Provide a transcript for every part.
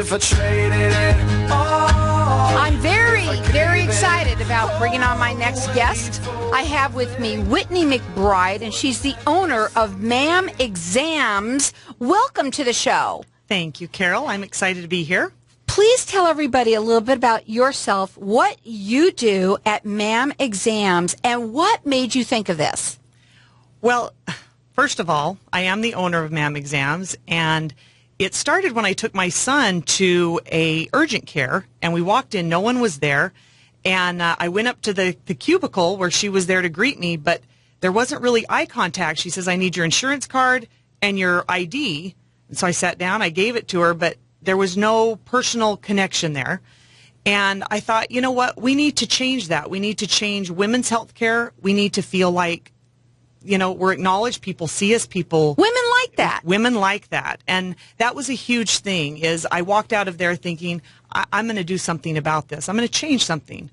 if I traded it all. I'm very excited about bringing on my next guest. I have with me Whitney McBride, and she's the owner of MAAM Exams. Welcome to the show. Thank you, Carol. I'm excited to be here. Please tell everybody a little bit about yourself, what you do at MAAM Exams, and what made you think of this. Well, first of all, I am the owner of MAAM Exams, and it started when I took my son to a urgent care, and we walked in, no one was there, and I went up to the cubicle where she was there to greet me, but there wasn't really eye contact. She says, I need your insurance card and your ID. And so I sat down, I gave it to her, but there was no personal connection there. And I thought, you know what, we need to change that. We need to change women's health care. We need to feel like, you know, we're acknowledged, people see us, people... Women like that. Women like that. And that was a huge thing, is I walked out of there thinking, I'm going to do something about this. I'm going to change something.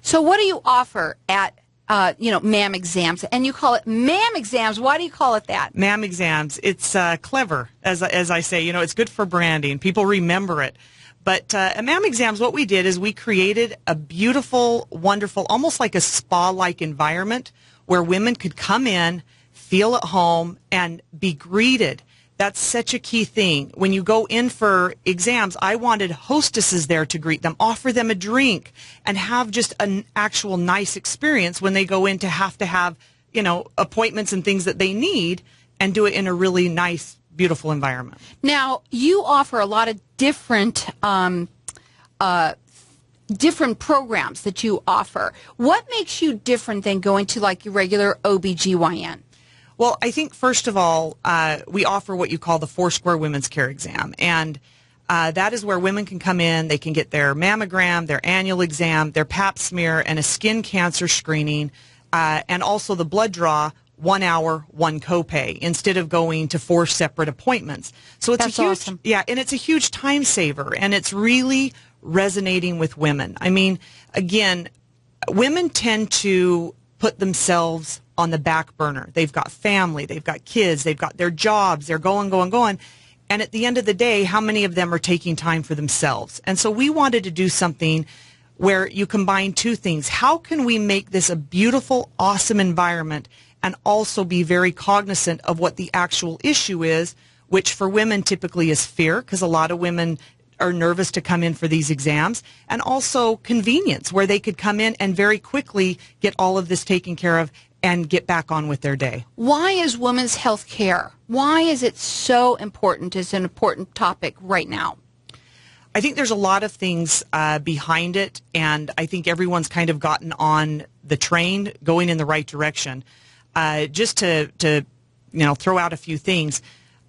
So what do you offer at, MAAM Exams? And you call it MAAM Exams. Why do you call it that? MAAM Exams. It's clever, as I say. You know, it's good for branding. People remember it. But at MAAM Exams, what we did is we created a beautiful, wonderful, almost like a spa-like environment where women could come in, feel at home, and be greeted. That's such a key thing. When you go in for exams, I wanted hostesses there to greet them, offer them a drink, and have just an actual nice experience when they go in to have, you know, appointments and things that they need, and do it in a really nice, beautiful environment. Now, you offer a lot of different programs that you offer. What makes you different than going to like your regular OBGYN? Well, I think first of all, we offer what you call the Foursquare Women's Care Exam, and that is where women can come in, they can get their mammogram, their annual exam, their pap smear, and a skin cancer screening, and also the blood draw, 1 hour, one copay, instead of going to 4 separate appointments. So it's That's a huge, awesome. Yeah, and it's a huge time saver, and it's really resonating with women. I mean, again, women tend to put themselves on the back burner. They've got family, they've got kids, they've got their jobs, they're going. And at the end of the day, how many of them are taking time for themselves? And so we wanted to do something where you combine two things. How can we make this a beautiful, awesome environment and also be very cognizant of what the actual issue is, which for women typically is fear, because a lot of women are nervous to come in for these exams, and also convenience, where they could come in and very quickly get all of this taken care of and get back on with their day. Why is women's health care? Why is it so important? It's an important topic right now. I think there's a lot of things behind it, and I think everyone's kind of gotten on the train going in the right direction. Just to throw out a few things.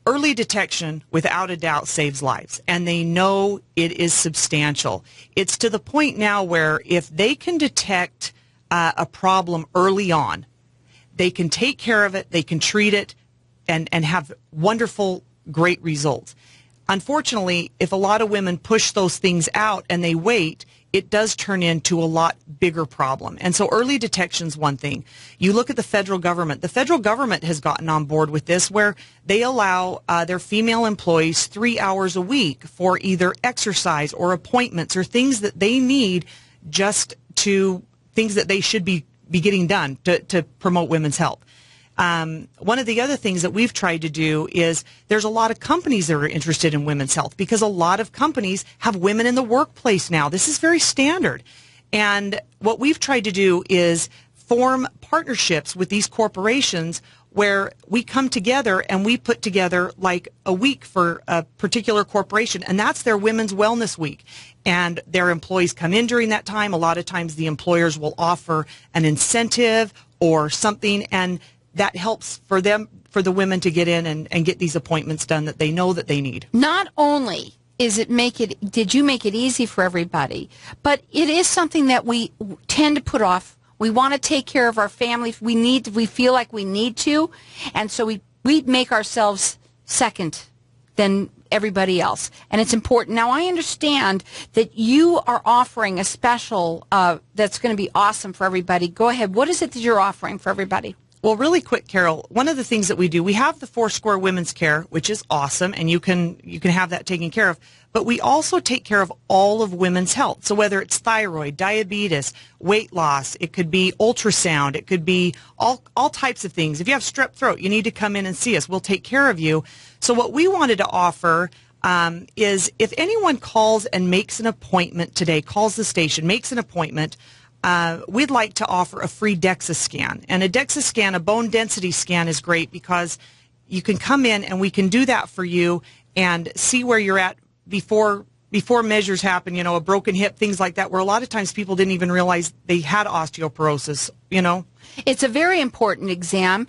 Early detection, without a doubt, saves lives, and they know it is substantial. It's to the point now where if they can detect a problem early on, they can take care of it, they can treat it, and have wonderful, great results. Unfortunately, if a lot of women push those things out and they wait, it does turn into a lot bigger problem. And so early detection is one thing. You look at the federal government. The federal government has gotten on board with this, where they allow their female employees 3 hours a week for either exercise or appointments or things that they need, just to things that they should be getting done to promote women's health. One of the other things that we've tried to do is there's a lot of companies that are interested in women's health, because a lot of companies have women in the workplace now. This is very standard. And what we've tried to do is form partnerships with these corporations where we come together and we put together like a week for a particular corporation, and that's their Women's Wellness Week. And their employees come in during that time. A lot of times the employers will offer an incentive or something, and that helps for them, for the women to get in and get these appointments done that they know that they need. Not only did you make it easy for everybody, but it is something that we tend to put off. We want to take care of our family. We feel like we need to, and so we make ourselves second than everybody else, and it's important. Now, I understand that you are offering a special that's going to be awesome for everybody. Go ahead. What is it that you're offering for everybody? Well, really quick, Carol, one of the things that we do, we have the Foursquare Women's Care, which is awesome, and you can have that taken care of. But we also take care of all of women's health. So whether it's thyroid, diabetes, weight loss, it could be ultrasound, it could be all types of things. If you have strep throat, you need to come in and see us. We'll take care of you. So what we wanted to offer is if anyone calls and makes an appointment today, calls the station, makes an appointment, we'd like to offer a free DEXA scan. And a DEXA scan, a bone density scan, is great because you can come in and we can do that for you and see where you're at before measures happen, a broken hip, things like that, where a lot of times people didn't even realize they had osteoporosis, It's a very important exam.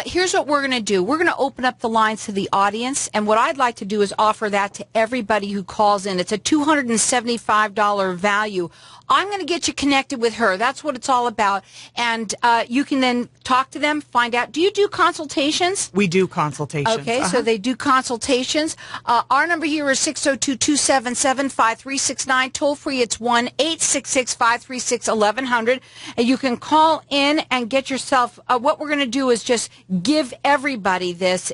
Here's what we're going to do. We're going to open up the lines to the audience, and what I'd like to do is offer that to everybody who calls in. It's a $275 value. I'm going to get you connected with her. That's what it's all about. And you can then talk to them, find out. Do you do consultations? We do consultations. Okay, so they do consultations. Our number here is 602-277-5369. Toll free, it's 1-866-536-1100. And you can call in and get yourself, what we're going to do is just give everybody this.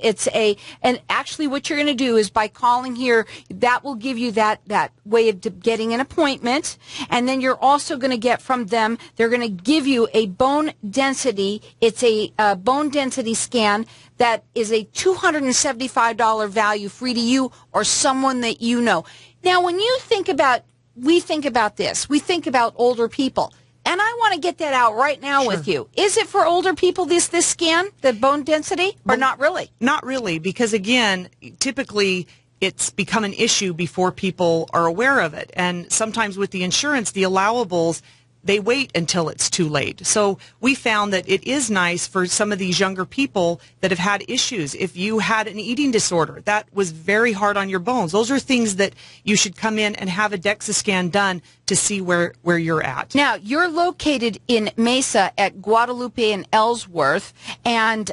And actually what you're going to do is by calling here, that will give you that way of getting an appointment. And then you're also going to get from them, they're going to give you a bone density. It's a bone density scan that is a $275 value free to you or someone that you know. Now, when you think about, we think about this, we think about older people. And I want to get that out right now with you. Is it for older people, this scan, the bone density, or not really? Not really, because again, typically it's become an issue before people are aware of it. And sometimes with the insurance, the allowables, they wait until it's too late. So we found that it is nice for some of these younger people that have had issues. If you had an eating disorder, that was very hard on your bones. Those are things that you should come in and have a DEXA scan done to see where you're at. Now, you're located in Mesa at Guadalupe and Ellsworth, and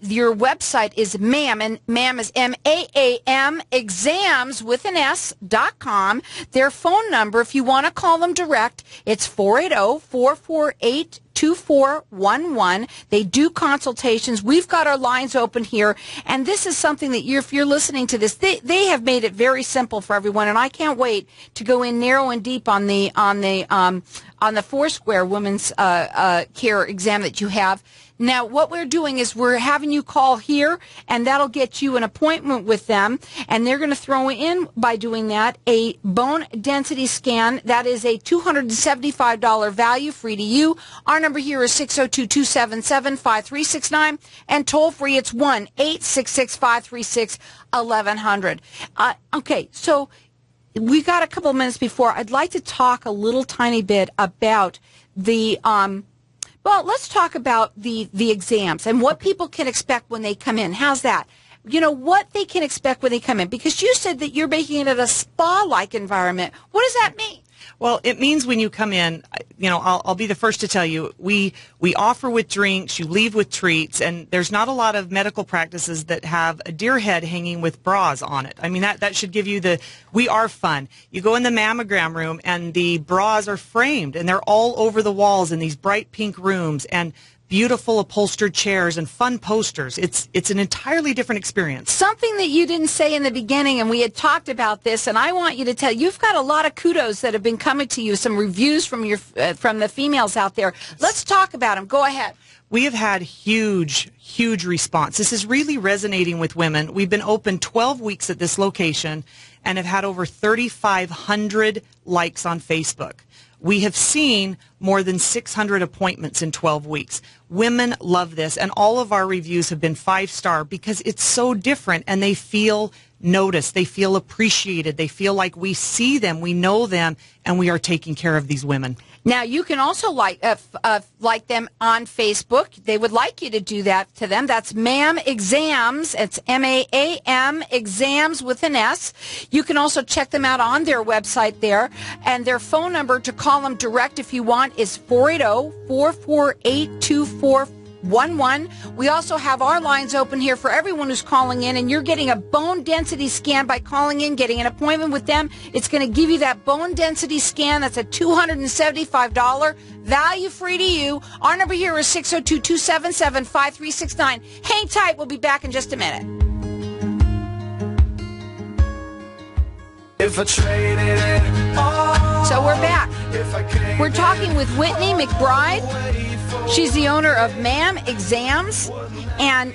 your website is MAAM, and MAAM is MAAM Exams with an S.com. Their phone number, if you want to call them direct, it's 480-448-2411. They do consultations. We've got our lines open here, and this is something that if you're listening to this, they have made it very simple for everyone, and I can't wait to go in narrow and deep on the Foursquare Women's Care exam that you have. Now, what we're doing is we're having you call here, and that'll get you an appointment with them, and they're going to throw in, by doing that, a bone density scan. That is a $275 value, free to you. Our number here is 602-277-5369, and toll-free, it's 1-866-536-1100. Okay, so we got a couple of minutes before. I'd like to talk a little tiny bit about the well, let's talk about the exams and what people can expect when they come in. How's that? What they can expect when they come in. Because you said that you're making it a spa-like environment. What does that mean? Well, it means when you come in, I'll be the first to tell you, we offer with drinks, you leave with treats, and there's not a lot of medical practices that have a deer head hanging with bras on it. I mean, that should give you we are fun. You go in the mammogram room, and the bras are framed, and they're all over the walls in these bright pink rooms, and beautiful upholstered chairs and fun posters. It's an entirely different experience. Something that you didn't say in the beginning, and we had talked about this, and I want you to tell, you've got a lot of kudos that have been coming to you, some reviews from the females out there. Let's talk about them. Go ahead. We have had huge response. This is really resonating with women. We've been open 12 weeks at this location and have had over 3,500 likes on Facebook. We have seen more than 600 appointments in 12 weeks. Women love this, and all of our reviews have been 5-star because it's so different, and they feel noticed. They feel appreciated. They feel like we see them, we know them, and we are taking care of these women. Now, you can also like them on Facebook. They would like you to do that to them. That's MAAM Exams. It's MAAM Exams with an S. You can also check them out on their website there. And their phone number to call them direct if you want is 480-448-2411. 4611. We also have our lines open here for everyone who's calling in, and you're getting a bone density scan by calling in, getting an appointment with them. It's going to give you that bone density scan. That's a $275 value free to you. Our number here is 602-277-5369. Hang tight. We'll be back in just a minute. If I traded it all, So we're back. if I can't We're talking with Whitney McBride. She's the owner of MAAM Exams. And,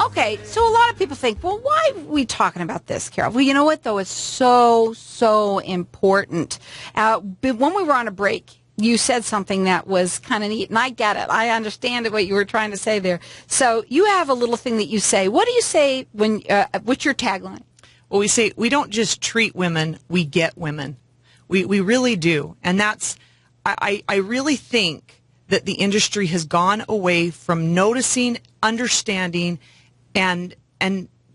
okay, so a lot of people think, well, why are we talking about this, Carol? Well, you know what, though? It's so, so important. But when we were on a break, you said something that was kind of neat, and I get it. I understand what you were trying to say there. So you have a little thing that you say. What do you say when? What's your tagline? Well, we say we don't just treat women, we get women. We really do. And that's, I really think that the industry has gone away from noticing, understanding, and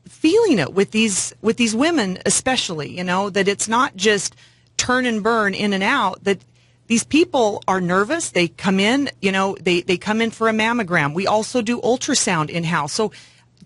feeling it with these women especially, that it's not just turn and burn in and out, that these people are nervous. They come in, they come in for a mammogram. We also do ultrasound in-house. So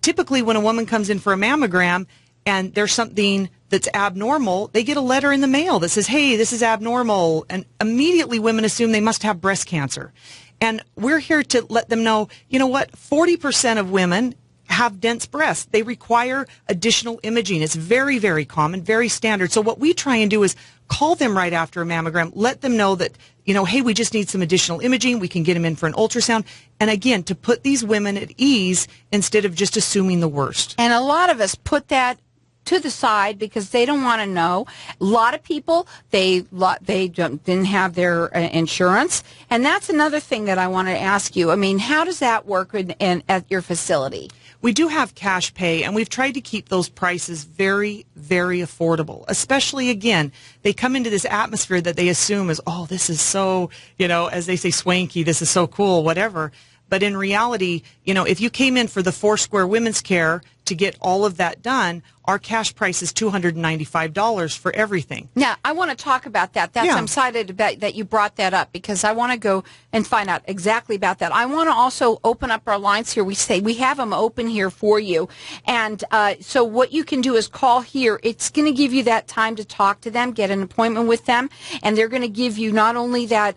typically when a woman comes in for a mammogram, and there's something that's abnormal, they get a letter in the mail that says, hey, this is abnormal. And immediately women assume they must have breast cancer. And we're here to let them know, you know what, 40% of women have dense breasts. They require additional imaging. It's very, very common, very standard. So what we try and do is call them right after a mammogram, let them know that, hey, we just need some additional imaging. We can get them in for an ultrasound. And again, to put these women at ease instead of just assuming the worst. And a lot of us put that to the side because they don't want to know. A lot of people, they didn't have their insurance. And that's another thing that I want to ask you. I mean, how does that work at your facility? We do have cash pay, and we've tried to keep those prices very, very affordable. Especially, again, they come into this atmosphere that they assume is, oh, this is so, as they say, swanky, this is so cool, whatever. But in reality, if you came in for the Foursquare Women's Care to get all of that done, our cash price is $295 for everything. Now, I want to talk about that. I'm excited about that you brought that up because I want to go and find out exactly about that. I want to also open up our lines here. We have them open here for you. And so what you can do is call here. It's going to give you that time to talk to them, get an appointment with them, and they're going to give you not only that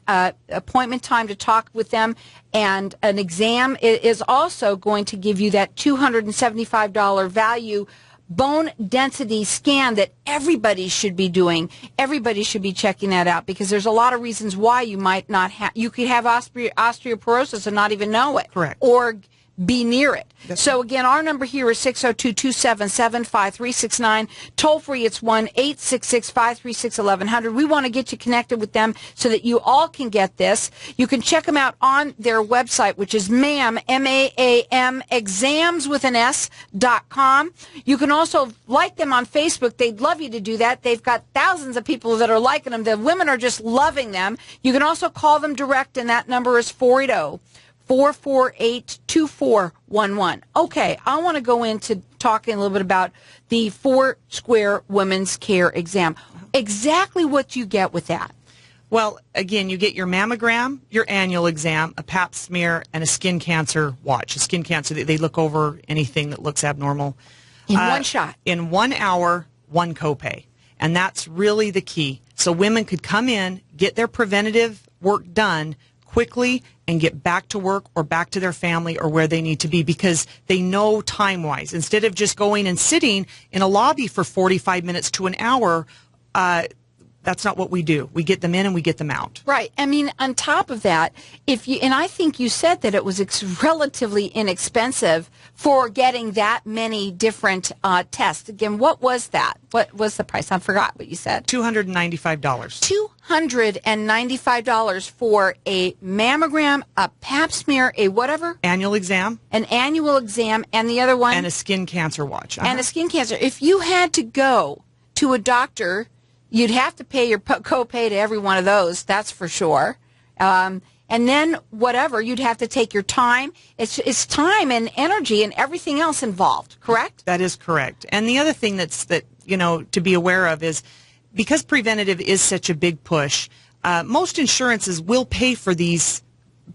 appointment time to talk with them, and an exam is also going to give you that $275 value bone density scan that everybody should be doing. Everybody should be checking that out because there's a lot of reasons why you might not have, you could have osteoporosis and not even know it. Correct. Or be near it. So again, our number here is 602-277-5369. Toll free, it's 1-866-536-1100. We want to get you connected with them so that you all can get this. You can check them out on their website, which is MAAM, M-A-A-M, exams with an S.com. You can also like them on Facebook. They'd love you to do that. They've got thousands of people that are liking them. The women are just loving them. You can also call them direct, and that number is 480-448-2411. Okay, I want to go into talking a little bit about the Foursquare Women's Care Exam. Exactly what you get with that. Well, again, you get your mammogram, your annual exam, a pap smear, and a skin cancer watch. A skin cancer, they look over anything that looks abnormal. In one shot. In 1 hour, one copay. And that's really the key. So women could come in, get their preventative work done quickly, and get back to work or back to their family or where they need to be because they know time-wise. Instead of just going and sitting in a lobby for 45 minutes to an hour, that's not what we do. We get them in and we get them out. Right. I mean, on top of that, and I think you said that it was relatively inexpensive for getting that many different tests. Again, what was that? What was the price? I forgot what you said. $295. $295 for a mammogram, a pap smear, a whatever? Annual exam. An annual exam, and the other one? And a skin cancer watch. And a skin cancer. If you had to go to a doctor, you'd have to pay your copay to every one of those, that's for sure. And then whatever, you'd have to take your time. It's time and energy and everything else involved, correct? That is correct. And the other thing to be aware of is because preventative is such a big push, most insurances will pay for these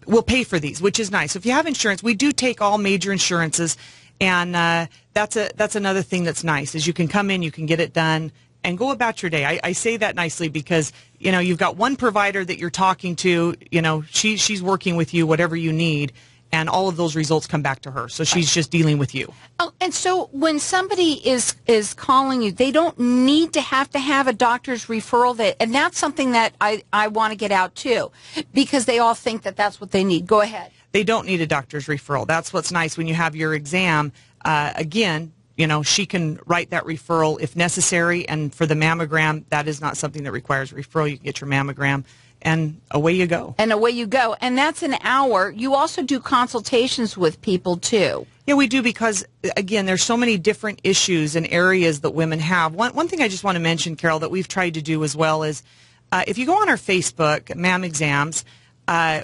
will pay for these, which is nice. So if you have insurance, we do take all major insurances, and that's another thing that's nice is you can come in, you can get it done, and go about your day. I say that nicely because, you know, you've got one provider that you're talking to, you know, she's working with you, whatever you need, and all of those results come back to her. So she's just dealing with you. Oh, and so when somebody is calling you, they don't need to have a doctor's referral. And that's something that I want to get out too, because they all think that that's what they need. Go ahead. They don't need a doctor's referral. That's what's nice when you have your exam. Again, you know, she can write that referral if necessary. And for the mammogram, that is not something that requires referral. You can get your mammogram, and away you go. And away you go. And that's an hour. You also do consultations with people, too. Yeah, we do because, again, there's so many different issues and areas that women have. One thing I just want to mention, Carol, that we've tried to do as well is if you go on our Facebook, MAAM Exams,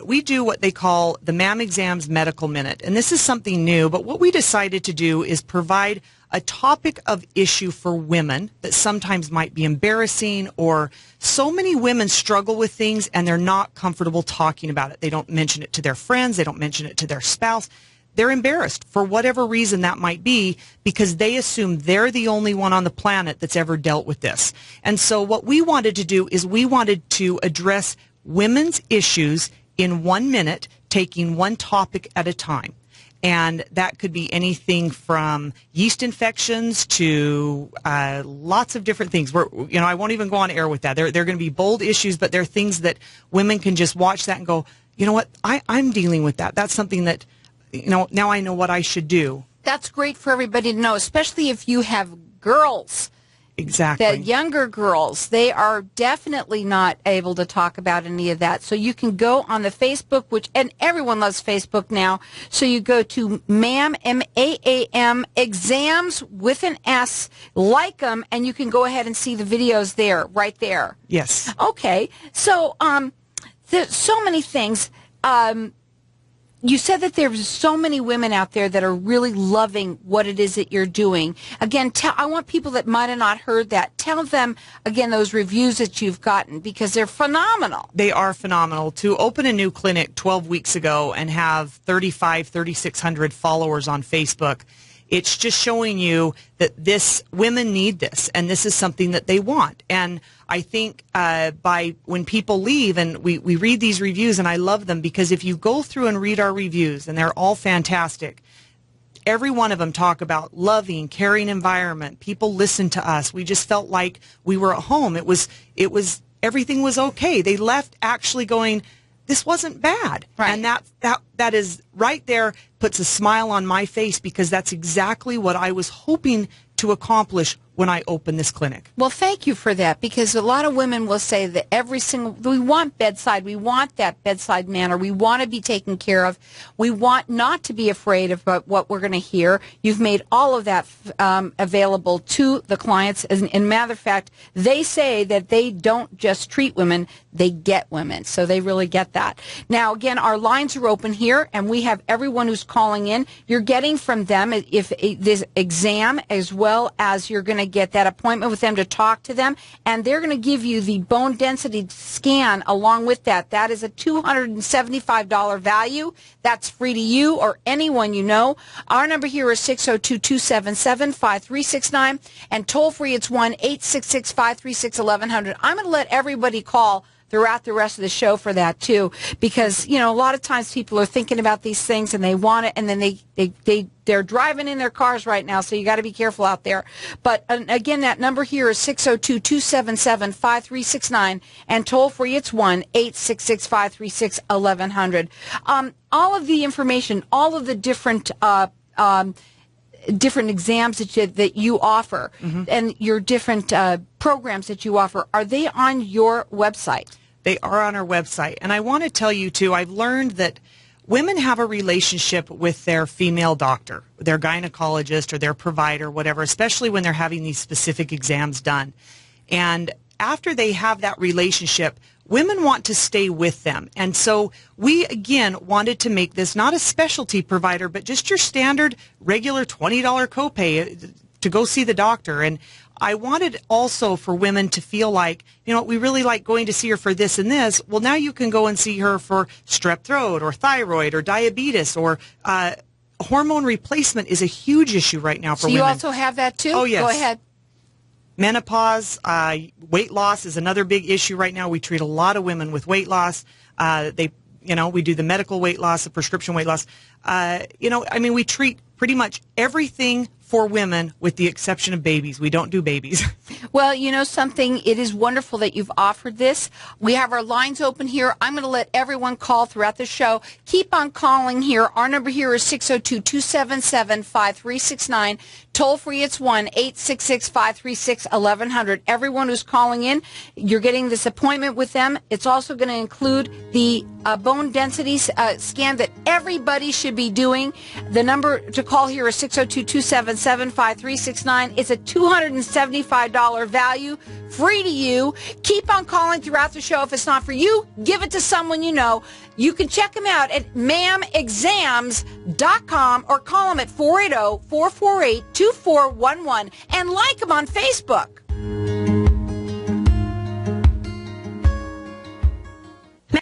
we do what they call the MAAM Exams Medical Minute. And this is something new, but what we decided to do is provide a topic of issue for women that sometimes might be embarrassing, or so many women struggle with things and they're not comfortable talking about it. They don't mention it to their friends. They don't mention it to their spouse. They're embarrassed for whatever reason that might be because they assume they're the only one on the planet that's ever dealt with this. And so what we wanted to do is we wanted to address women's issues in 1 minute, taking one topic at a time. And that could be anything from yeast infections to lots of different things. I won't even go on air with that. They're going to be bold issues, but they're things that women can just watch that and go, you know what, I'm dealing with that. That's something that, you know, now I know what I should do. That's great for everybody to know, especially if you have girls. Exactly. The younger girls, they are definitely not able to talk about any of that. So you can go on the Facebook, and everyone loves Facebook now. So you go to MAAM, M-A-A-M, Exams with an S, like them, and you can go ahead and see the videos there, right there. Yes. Okay. So there's so many things. You said that there's so many women out there that are really loving what it is that you're doing. Again, I want people that might have not heard that. Tell them, again, those reviews that you've gotten, because they're phenomenal. They are phenomenal. To open a new clinic 12 weeks ago and have 3,600 followers on Facebook, it's just showing you that women need this, and this is something that they want. And I think when people leave, and we read these reviews, and I love them, because if you go through and read our reviews, and they're all fantastic, every one of them talk about loving, caring environment. People listen to us. We just felt like we were at home. It was everything was okay. They left actually going, this wasn't bad. Right. And that is right there, puts a smile on my face, because that's exactly what I was hoping to accomplish when I opened this clinic. Well, thank you for that, because a lot of women will say that we want bedside, we want that bedside manner, we want to be taken care of, we want not to be afraid of what we're going to hear. You've made all of that available to the clients. And matter of fact, they say that they don't just treat women, they get women. So they really get that. Now, again, our lines are open here, and we have everyone who's calling in. You're getting from them this exam, as well as you're going to get that appointment with them to talk to them, and they're going to give you the bone density scan along with that. That is a $275 value. That's free to you or anyone you know. Our number here is 602-277-5369, and toll free it's 1-866-536-1100. I'm going to let everybody call throughout the rest of the show for that too, because, you know, a lot of times people are thinking about these things and they want it, and then they're driving in their cars right now, so you got to be careful out there. But again, that number here is 602-277-5369, and toll free it's 1-866-536-1100. All of the information, all of the different exams that you offer, mm-hmm. and your different programs that you offer, are they on your website? They are on our website. And I want to tell you, too, I've learned that women have a relationship with their female doctor, their gynecologist or their provider, whatever, especially when they're having these specific exams done. And after they have that relationship, women want to stay with them. And so we, again, wanted to make this not a specialty provider, but just your standard regular $20 copay to go see the doctor. And I wanted also for women to feel like, we really like going to see her for this and this. Well, now you can go and see her for strep throat or thyroid or diabetes or hormone replacement is a huge issue right now for women. So you also have that too? Oh, yes. Go ahead. Menopause, weight loss is another big issue right now. We treat a lot of women with weight loss. We do the medical weight loss, the prescription weight loss. We treat pretty much everything for women with the exception of babies. We don't do babies. Well, you know something? It is wonderful that you've offered this. We have our lines open here. I'm going to let everyone call throughout the show. Keep on calling here. Our number here is 602-277-5369. Toll free, it's 1-866-536-1100. Everyone who's calling in, you're getting this appointment with them. It's also going to include the bone density scan that everybody should be doing. The number to call here is 602-277-5369. It's a $275 value, free to you. Keep on calling throughout the show. If it's not for you, give it to someone you know. You can check them out at MAAMexams.com or call them at 480-448-2411 and like them on Facebook.